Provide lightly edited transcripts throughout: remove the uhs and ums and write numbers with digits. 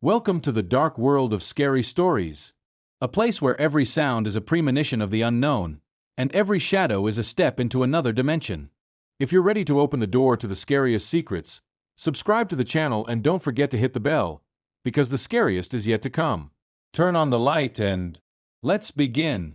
Welcome to the dark world of scary stories. A place where every sound is a premonition of the unknown, and every shadow is a step into another dimension. If you're ready to open the door to the scariest secrets, subscribe to the channel and don't forget to hit the bell, because the scariest is yet to come. Turn on the light and let's begin.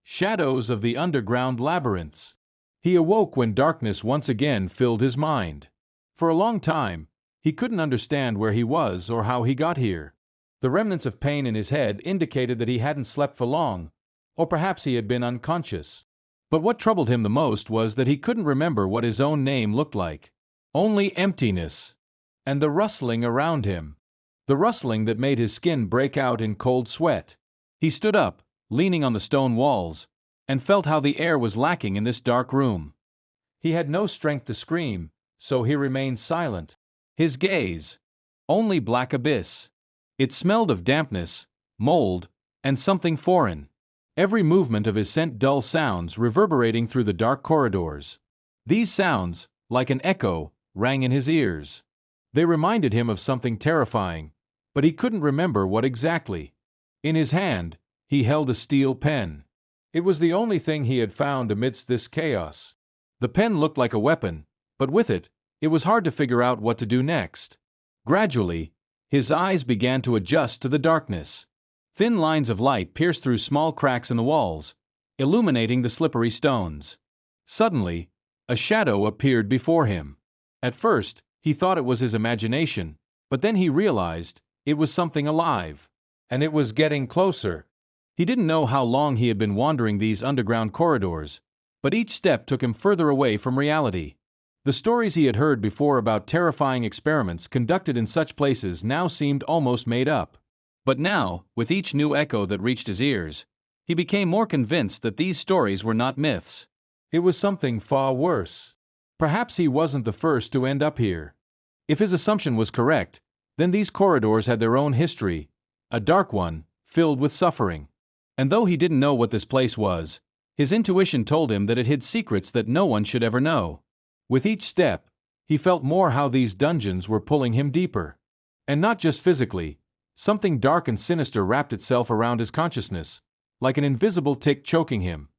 Shadows of the underground labyrinths. He awoke when darkness once again filled his mind. For a long time, he couldn't understand where he was or how he got here. The remnants of pain in his head indicated that he hadn't slept for long, or perhaps he had been unconscious. But what troubled him the most was that he couldn't remember what his own name looked like. Only emptiness. And the rustling around him. The rustling that made his skin break out in cold sweat. He stood up, leaning on the stone walls, and felt how the air was lacking in this dark room. He had no strength to scream, so he remained silent. His gaze, only black abyss. It smelled of dampness, mold, and something foreign. Every movement of his sent dull sounds reverberating through the dark corridors. These sounds, like an echo, rang in his ears. They reminded him of something terrifying, but he couldn't remember what exactly. In his hand, he held a steel pen. It was the only thing he had found amidst this chaos. The pen looked like a weapon, but with it, it was hard to figure out what to do next. Gradually, his eyes began to adjust to the darkness. Thin lines of light pierced through small cracks in the walls, illuminating the slippery stones. Suddenly, a shadow appeared before him. At first, he thought it was his imagination, but then he realized it was something alive. And it was getting closer. He didn't know how long he had been wandering these underground corridors, but each step took him further away from reality. The stories he had heard before about terrifying experiments conducted in such places now seemed almost made up. But now, with each new echo that reached his ears, he became more convinced that these stories were not myths. It was something far worse. Perhaps he wasn't the first to end up here. If his assumption was correct, then these corridors had their own history, a dark one, filled with suffering. And though he didn't know what this place was, his intuition told him that it hid secrets that no one should ever know. With each step, he felt more how these dungeons were pulling him deeper. And not just physically, something dark and sinister wrapped itself around his consciousness, like an invisible tick choking him.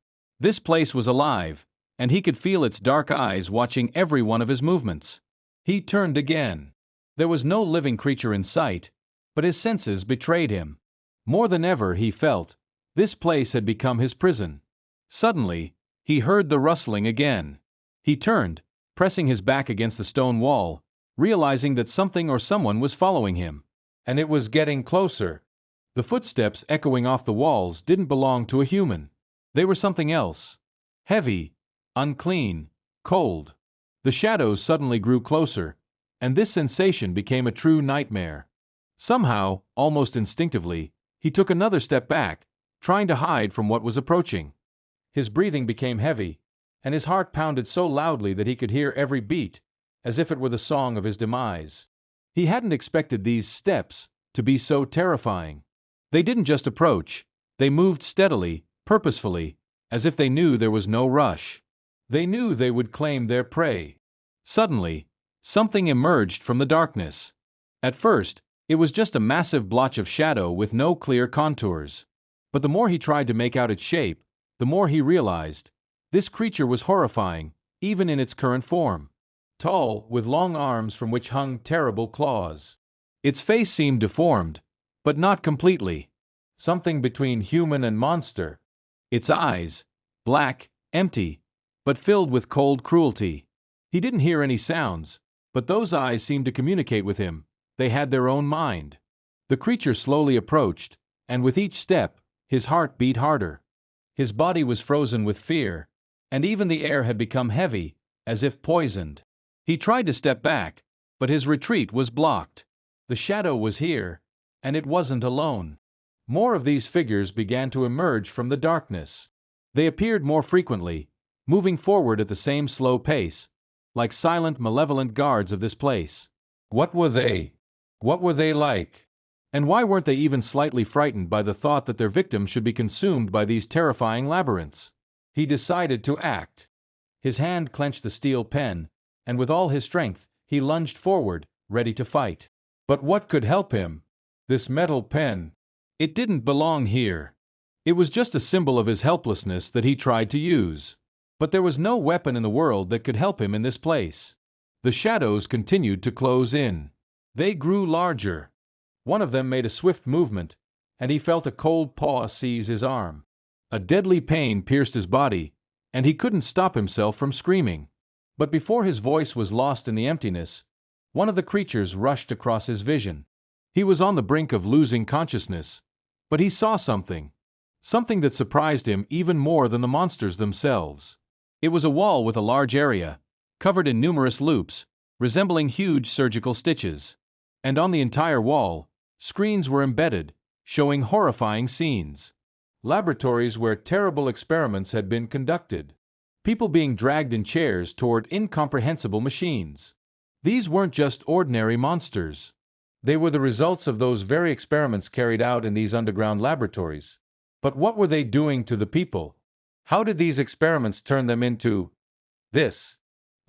This place was alive, and he could feel its dark eyes watching every one of his movements. He turned again. There was no living creature in sight, but his senses betrayed him. More than ever, he felt, this place had become his prison. Suddenly, he heard the rustling again. He turned, pressing his back against the stone wall, realizing that something or someone was following him. And it was getting closer. The footsteps echoing off the walls didn't belong to a human. They were something else. Heavy, unclean, cold. The shadows suddenly grew closer, and this sensation became a true nightmare. Somehow, almost instinctively, he took another step back, trying to hide from what was approaching. His breathing became heavy, and his heart pounded so loudly that he could hear every beat, as if it were the song of his demise. He hadn't expected these steps to be so terrifying. They didn't just approach, they moved steadily, purposefully, as if they knew there was no rush. They knew they would claim their prey. Suddenly, something emerged from the darkness. At first, it was just a massive blotch of shadow with no clear contours. But the more he tried to make out its shape, the more he realized this creature was horrifying, even in its current form. Tall, with long arms from which hung terrible claws. Its face seemed deformed, but not completely. Something between human and monster. Its eyes, black, empty, but filled with cold cruelty. He didn't hear any sounds, but those eyes seemed to communicate with him. They had their own mind. The creature slowly approached, and with each step, his heart beat harder. His body was frozen with fear, and even the air had become heavy, as if poisoned. He tried to step back, but his retreat was blocked. The shadow was here, and it wasn't alone. More of these figures began to emerge from the darkness. They appeared more frequently, moving forward at the same slow pace, like silent, malevolent guards of this place. What were they? What were they like? And why weren't they even slightly frightened by the thought that their victim should be consumed by these terrifying labyrinths? He decided to act. His hand clenched the steel pen, and with all his strength, he lunged forward, ready to fight. But what could help him? This metal pen. It didn't belong here. It was just a symbol of his helplessness that he tried to use. But there was no weapon in the world that could help him in this place. The shadows continued to close in. They grew larger. One of them made a swift movement, and he felt a cold paw seize his arm. A deadly pain pierced his body, and he couldn't stop himself from screaming. But before his voice was lost in the emptiness, one of the creatures rushed across his vision. He was on the brink of losing consciousness, but he saw something. Something that surprised him even more than the monsters themselves. It was a wall with a large area, covered in numerous loops, resembling huge surgical stitches. And on the entire wall, screens were embedded, showing horrifying scenes. Laboratories where terrible experiments had been conducted. People being dragged in chairs toward incomprehensible machines. These weren't just ordinary monsters. They were the results of those very experiments carried out in these underground laboratories. But what were they doing to the people? How did these experiments turn them into this?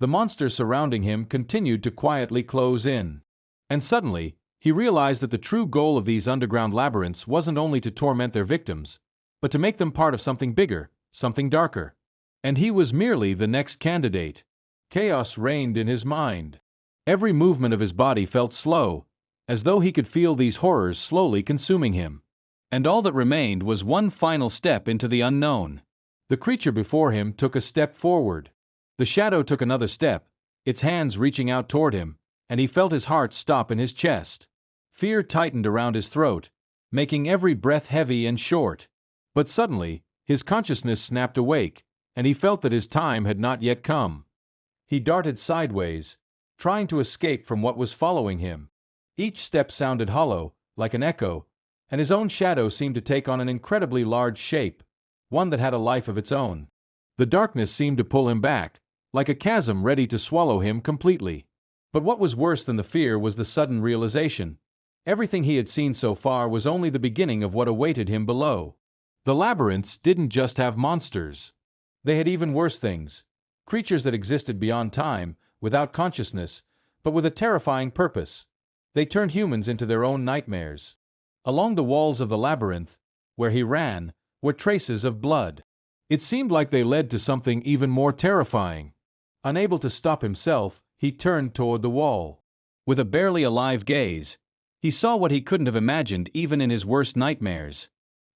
The monsters surrounding him continued to quietly close in. And suddenly, he realized that the true goal of these underground labyrinths wasn't only to torment their victims, but to make them part of something bigger, something darker. And he was merely the next candidate. Chaos reigned in his mind. Every movement of his body felt slow, as though he could feel these horrors slowly consuming him. And all that remained was one final step into the unknown. The creature before him took a step forward. The shadow took another step, its hands reaching out toward him, and he felt his heart stop in his chest. Fear tightened around his throat, making every breath heavy and short. But suddenly, his consciousness snapped awake, and he felt that his time had not yet come. He darted sideways, trying to escape from what was following him. Each step sounded hollow, like an echo, and his own shadow seemed to take on an incredibly large shape, one that had a life of its own. The darkness seemed to pull him back, like a chasm ready to swallow him completely. But what was worse than the fear was the sudden realization. Everything he had seen so far was only the beginning of what awaited him below. The labyrinths didn't just have monsters. They had even worse things. Creatures that existed beyond time, without consciousness, but with a terrifying purpose. They turned humans into their own nightmares. Along the walls of the labyrinth, where he ran, were traces of blood. It seemed like they led to something even more terrifying. Unable to stop himself, he turned toward the wall. With a barely alive gaze, he saw what he couldn't have imagined even in his worst nightmares.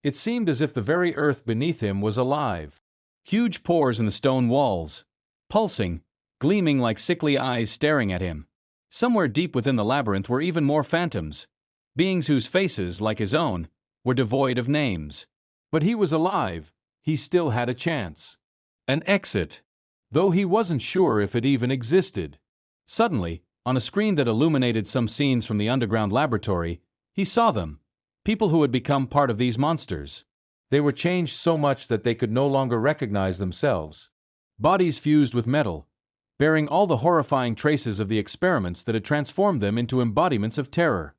It seemed as if the very earth beneath him was alive. Huge pores in the stone walls, pulsing, gleaming like sickly eyes staring at him. Somewhere deep within the labyrinth were even more phantoms, beings whose faces, like his own, were devoid of names. But he was alive. He still had a chance. An exit. Though he wasn't sure if it even existed. Suddenly, on a screen that illuminated some scenes from the underground laboratory, he saw them. People who had become part of these monsters. They were changed so much that they could no longer recognize themselves. Bodies fused with metal, bearing all the horrifying traces of the experiments that had transformed them into embodiments of terror.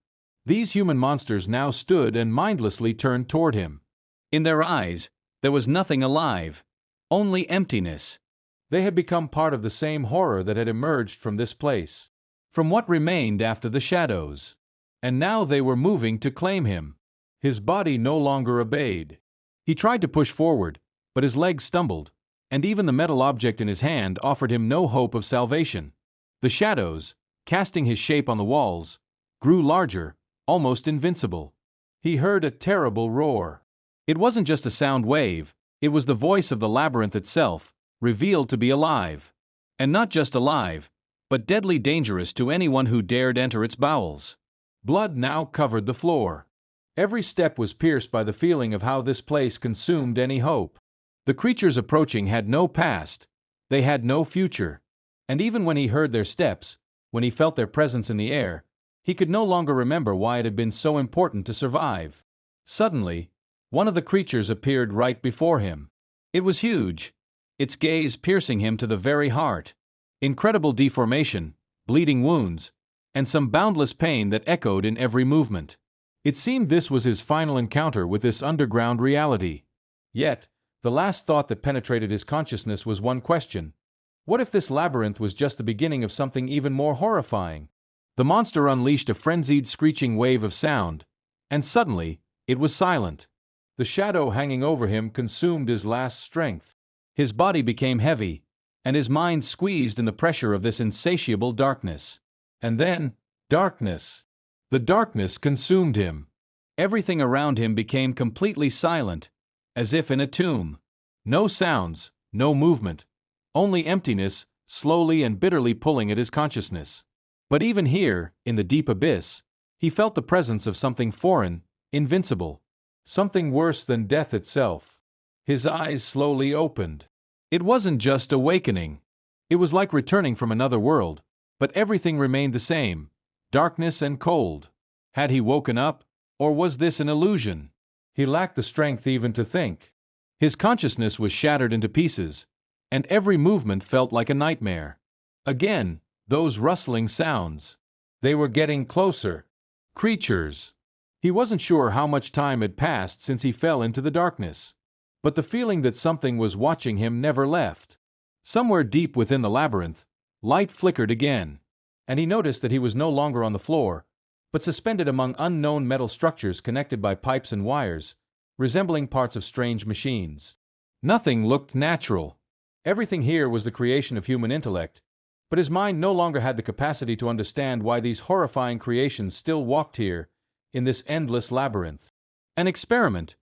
These human monsters now stood and mindlessly turned toward him. In their eyes, there was nothing alive, only emptiness. They had become part of the same horror that had emerged from this place, from what remained after the shadows. And now they were moving to claim him. His body no longer obeyed. He tried to push forward, but his legs stumbled, and even the metal object in his hand offered him no hope of salvation. The shadows, casting his shape on the walls, grew larger, almost invincible. He heard a terrible roar. It wasn't just a sound wave, it was the voice of the labyrinth itself, revealed to be alive. And not just alive, but deadly dangerous to anyone who dared enter its bowels. Blood now covered the floor. Every step was pierced by the feeling of how this place consumed any hope. The creatures approaching had no past, they had no future. And even when he heard their steps, when he felt their presence in the air, he could no longer remember why it had been so important to survive. Suddenly, one of the creatures appeared right before him. It was huge, its gaze piercing him to the very heart. Incredible deformation, bleeding wounds, and some boundless pain that echoed in every movement. It seemed this was his final encounter with this underground reality. Yet, the last thought that penetrated his consciousness was one question. What if this labyrinth was just the beginning of something even more horrifying? The monster unleashed a frenzied screeching wave of sound, And suddenly, it was silent. The shadow hanging over him consumed his last strength. His body became heavy, and his mind squeezed in the pressure of this insatiable darkness. And then, darkness. The darkness consumed him. Everything around him became completely silent, as if in a tomb. No sounds, no movement, only emptiness, slowly and bitterly pulling at his consciousness. But even here, in the deep abyss, he felt the presence of something foreign, invincible, something worse than death itself. His eyes slowly opened. It wasn't just awakening. It was like returning from another world, but everything remained the same, darkness and cold. Had he woken up, or was this an illusion? He lacked the strength even to think. His consciousness was shattered into pieces, and every movement felt like a nightmare. Again, those rustling sounds. They were getting closer. Creatures. He wasn't sure how much time had passed since he fell into the darkness. But the feeling that something was watching him never left. Somewhere deep within the labyrinth, light flickered again, and he noticed that he was no longer on the floor, but suspended among unknown metal structures connected by pipes and wires, resembling parts of strange machines. Nothing looked natural. Everything here was the creation of human intellect, but his mind no longer had the capacity to understand why these horrifying creations still walked here, in this endless labyrinth. An experiment.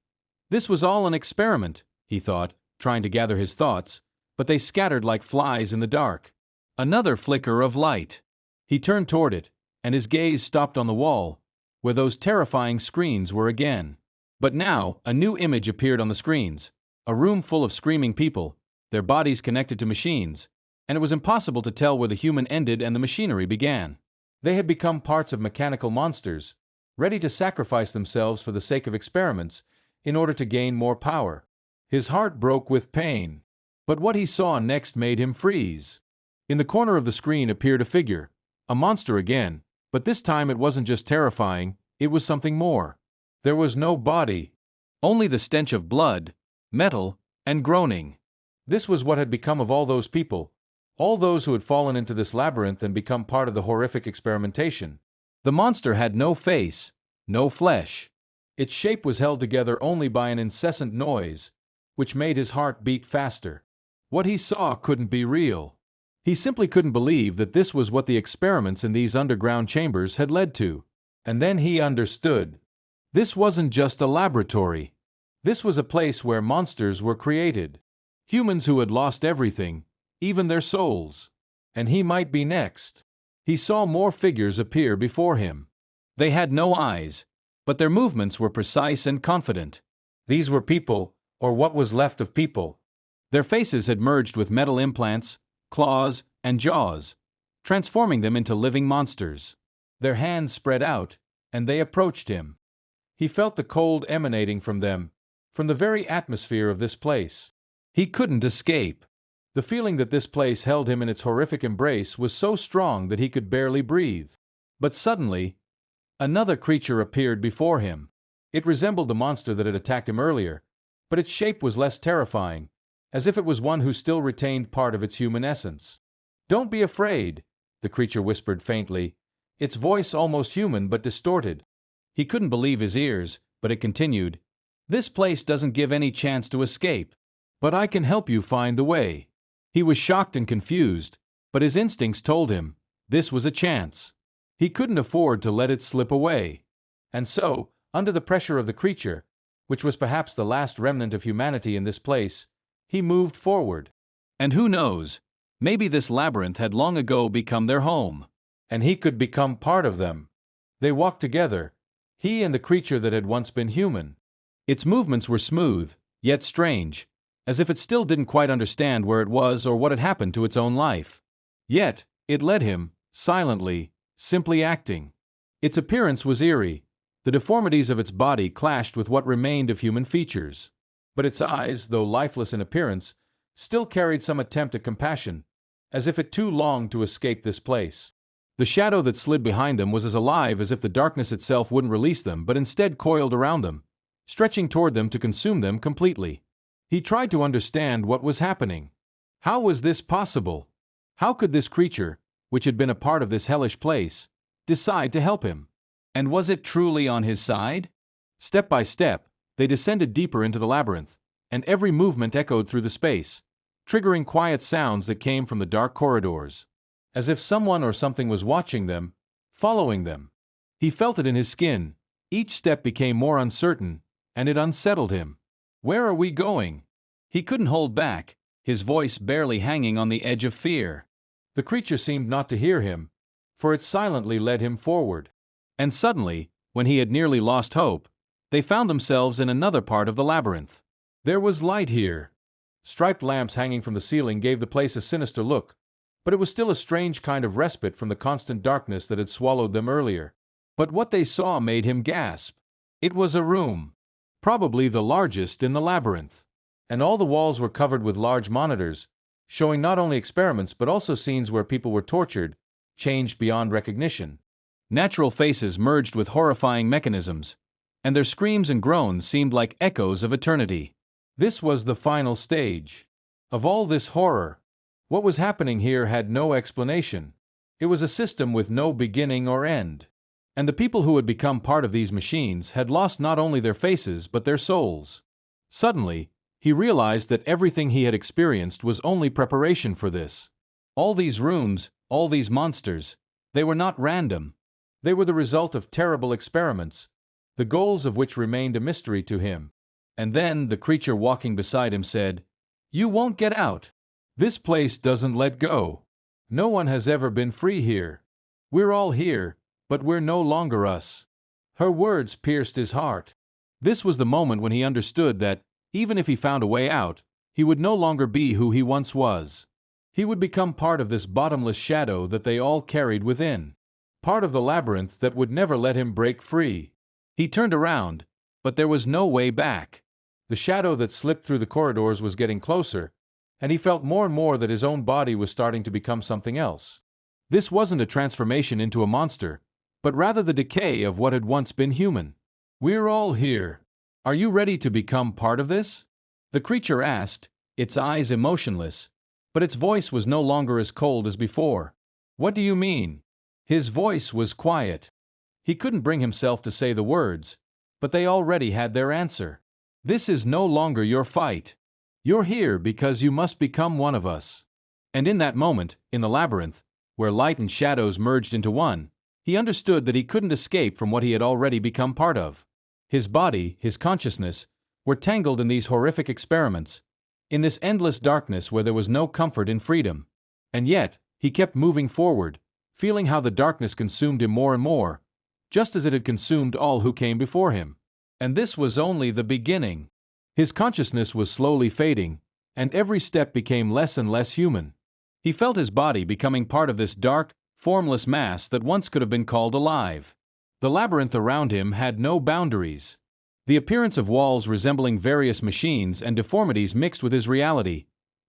This was all an experiment, he thought, trying to gather his thoughts, but they scattered like flies in the dark. Another flicker of light. He turned toward it, and his gaze stopped on the wall, where those terrifying screens were again. But now, a new image appeared on the screens, a room full of screaming people, their bodies connected to machines, and it was impossible to tell where the human ended and the machinery began. They had become parts of mechanical monsters, ready to sacrifice themselves for the sake of experiments, in order to gain more power. His heart broke with pain. But what he saw next made him freeze. In the corner of the screen appeared a figure, a monster again, but this time it wasn't just terrifying, it was something more. There was no body, only the stench of blood, metal, and groaning. This was what had become of all those people, all those who had fallen into this labyrinth and become part of the horrific experimentation. The monster had no face, no flesh. Its shape was held together only by an incessant noise, which made his heart beat faster. What he saw couldn't be real. He simply couldn't believe that this was what the experiments in these underground chambers had led to. And then he understood. This wasn't just a laboratory. This was a place where monsters were created. Humans who had lost everything, even their souls. And he might be next. He saw more figures appear before him. They had no eyes, but their movements were precise and confident. These were people, or what was left of people. Their faces had merged with metal implants, claws, and jaws, transforming them into living monsters. Their hands spread out, and they approached him. He felt the cold emanating from them, from the very atmosphere of this place. He couldn't escape. The feeling that this place held him in its horrific embrace was so strong that he could barely breathe. But suddenly, another creature appeared before him. It resembled the monster that had attacked him earlier, but its shape was less terrifying, as if it was one who still retained part of its human essence. "Don't be afraid," the creature whispered faintly, its voice almost human but distorted. He couldn't believe his ears, but it continued, "This place doesn't give any chance to escape, but I can help you find the way." He was shocked and confused, but his instincts told him this was a chance. He couldn't afford to let it slip away. And so, under the pressure of the creature, which was perhaps the last remnant of humanity in this place, he moved forward. And who knows, maybe this labyrinth had long ago become their home, and he could become part of them. They walked together, he and the creature that had once been human. Its movements were smooth, yet strange, as if it still didn't quite understand where it was or what had happened to its own life. Yet, it led him, silently, simply acting. Its appearance was eerie. The deformities of its body clashed with what remained of human features. But its eyes, though lifeless in appearance, still carried some attempt at compassion, as if it too longed to escape this place. The shadow that slid behind them was as alive as if the darkness itself wouldn't release them but instead coiled around them, stretching toward them to consume them completely. He tried to understand what was happening. How was this possible? How could this creature, which had been a part of this hellish place, decide to help him? And was it truly on his side? Step by step, they descended deeper into the labyrinth, and every movement echoed through the space, triggering quiet sounds that came from the dark corridors. As if someone or something was watching them, following them. He felt it in his skin. Each step became more uncertain, and it unsettled him. Where are we going? He couldn't hold back, his voice barely hanging on the edge of fear. The creature seemed not to hear him, for it silently led him forward. And suddenly, when he had nearly lost hope, they found themselves in another part of the labyrinth. There was light here. Striped lamps hanging from the ceiling gave the place a sinister look, but it was still a strange kind of respite from the constant darkness that had swallowed them earlier. But what they saw made him gasp. It was a room, probably the largest in the labyrinth, and all the walls were covered with large monitors, showing not only experiments but also scenes where people were tortured, changed beyond recognition. Natural faces merged with horrifying mechanisms, and their screams and groans seemed like echoes of eternity. This was the final stage of all this horror. What was happening here had no explanation. It was a system with no beginning or end. And the people who had become part of these machines had lost not only their faces but their souls. Suddenly, he realized that everything he had experienced was only preparation for this. All these rooms, all these monsters, they were not random. They were the result of terrible experiments, the goals of which remained a mystery to him. And then the creature walking beside him said, "You won't get out. This place doesn't let go. No one has ever been free here. We're all here, but we're no longer us." Her words pierced his heart. This was the moment when he understood that, even if he found a way out, he would no longer be who he once was. He would become part of this bottomless shadow that they all carried within. Part of the labyrinth that would never let him break free. He turned around, but there was no way back. The shadow that slipped through the corridors was getting closer, and he felt more and more that his own body was starting to become something else. This wasn't a transformation into a monster, but rather the decay of what had once been human. "We're all here. Are you ready to become part of this?" The creature asked, its eyes emotionless, but its voice was no longer as cold as before. "What do you mean?" His voice was quiet. He couldn't bring himself to say the words, but they already had their answer. "This is no longer your fight. You're here because you must become one of us." And in that moment, in the labyrinth, where light and shadows merged into one, he understood that he couldn't escape from what he had already become part of. His body, his consciousness, were tangled in these horrific experiments, in this endless darkness where there was no comfort in freedom. And yet, he kept moving forward, feeling how the darkness consumed him more and more, just as it had consumed all who came before him. And this was only the beginning. His consciousness was slowly fading, and every step became less and less human. He felt his body becoming part of this dark, formless mass that once could have been called alive. The labyrinth around him had no boundaries. The appearance of walls resembling various machines and deformities mixed with his reality,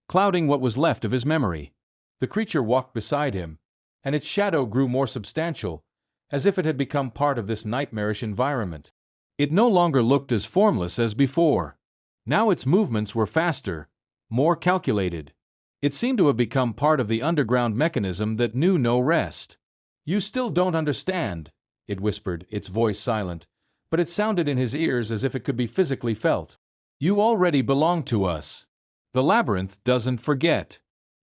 clouding what was left of his memory. The creature walked beside him, and its shadow grew more substantial, as if it had become part of this nightmarish environment. It no longer looked as formless as before. Now its movements were faster, more calculated. It seemed to have become part of the underground mechanism that knew no rest. "You still don't understand," it whispered, its voice silent, but it sounded in his ears as if it could be physically felt. "You already belong to us. The labyrinth doesn't forget."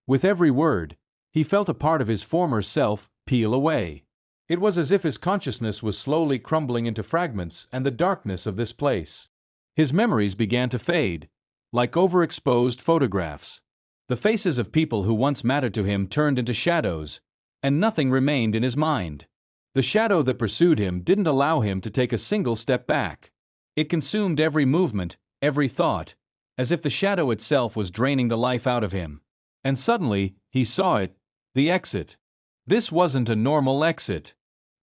With every word, he felt a part of his former self peel away. It was as if his consciousness was slowly crumbling into fragments and the darkness of this place. His memories began to fade, like overexposed photographs. The faces of people who once mattered to him turned into shadows, and nothing remained in his mind. The shadow that pursued him didn't allow him to take a single step back. It consumed every movement, every thought, as if the shadow itself was draining the life out of him. And suddenly, he saw it, the exit. This wasn't a normal exit.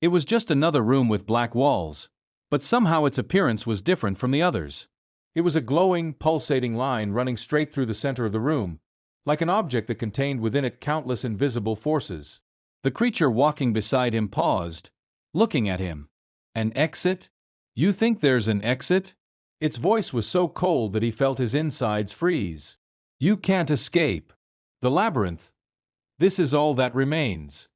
It was just another room with black walls, but somehow its appearance was different from the others. It was a glowing, pulsating line running straight through the center of the room, like an object that contained within it countless invisible forces. The creature walking beside him paused, looking at him. "An exit? You think there's an exit?" Its voice was so cold that he felt his insides freeze. "You can't escape. The labyrinth. This is all that remains."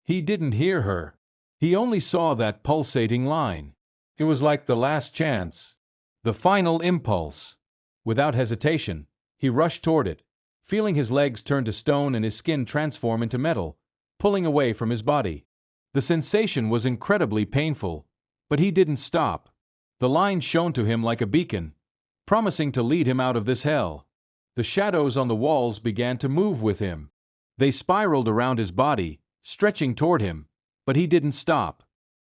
He didn't hear her. He only saw that pulsating line. It was like the last chance. The final impulse. Without hesitation, he rushed toward it, feeling his legs turn to stone and his skin transform into metal, pulling away from his body. The sensation was incredibly painful, but he didn't stop. The line shone to him like a beacon, promising to lead him out of this hell. The shadows on the walls began to move with him. They spiraled around his body, stretching toward him, but he didn't stop.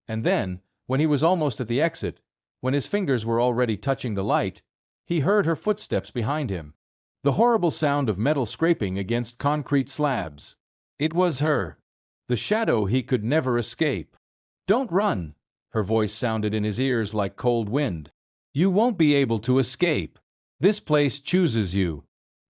And then, when he was almost at the exit, when his fingers were already touching the light, he heard her footsteps behind him. The horrible sound of metal scraping against concrete slabs. It was her. The shadow he could never escape. "Don't run," her voice sounded in his ears like cold wind. "You won't be able to escape. This place chooses you."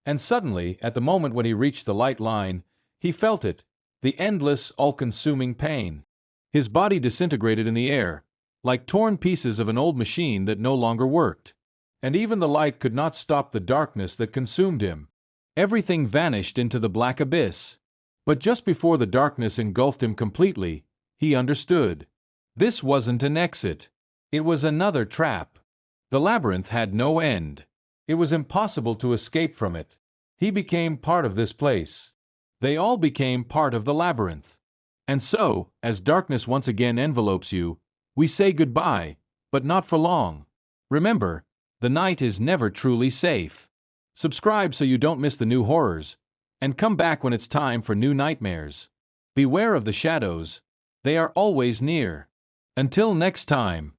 And suddenly, at the moment when he reached the light line, he felt it, the endless, all-consuming pain. His body disintegrated in the air, like torn pieces of an old machine that no longer worked. And even the light could not stop the darkness that consumed him. Everything vanished into the black abyss. But just before the darkness engulfed him completely, he understood. This wasn't an exit. It was another trap. The labyrinth had no end. It was impossible to escape from it. He became part of this place. They all became part of the labyrinth. And so, as darkness once again envelopes you, we say goodbye, but not for long. Remember, the night is never truly safe. Subscribe so you don't miss the new horrors, and come back when it's time for new nightmares. Beware of the shadows. They are always near. Until next time.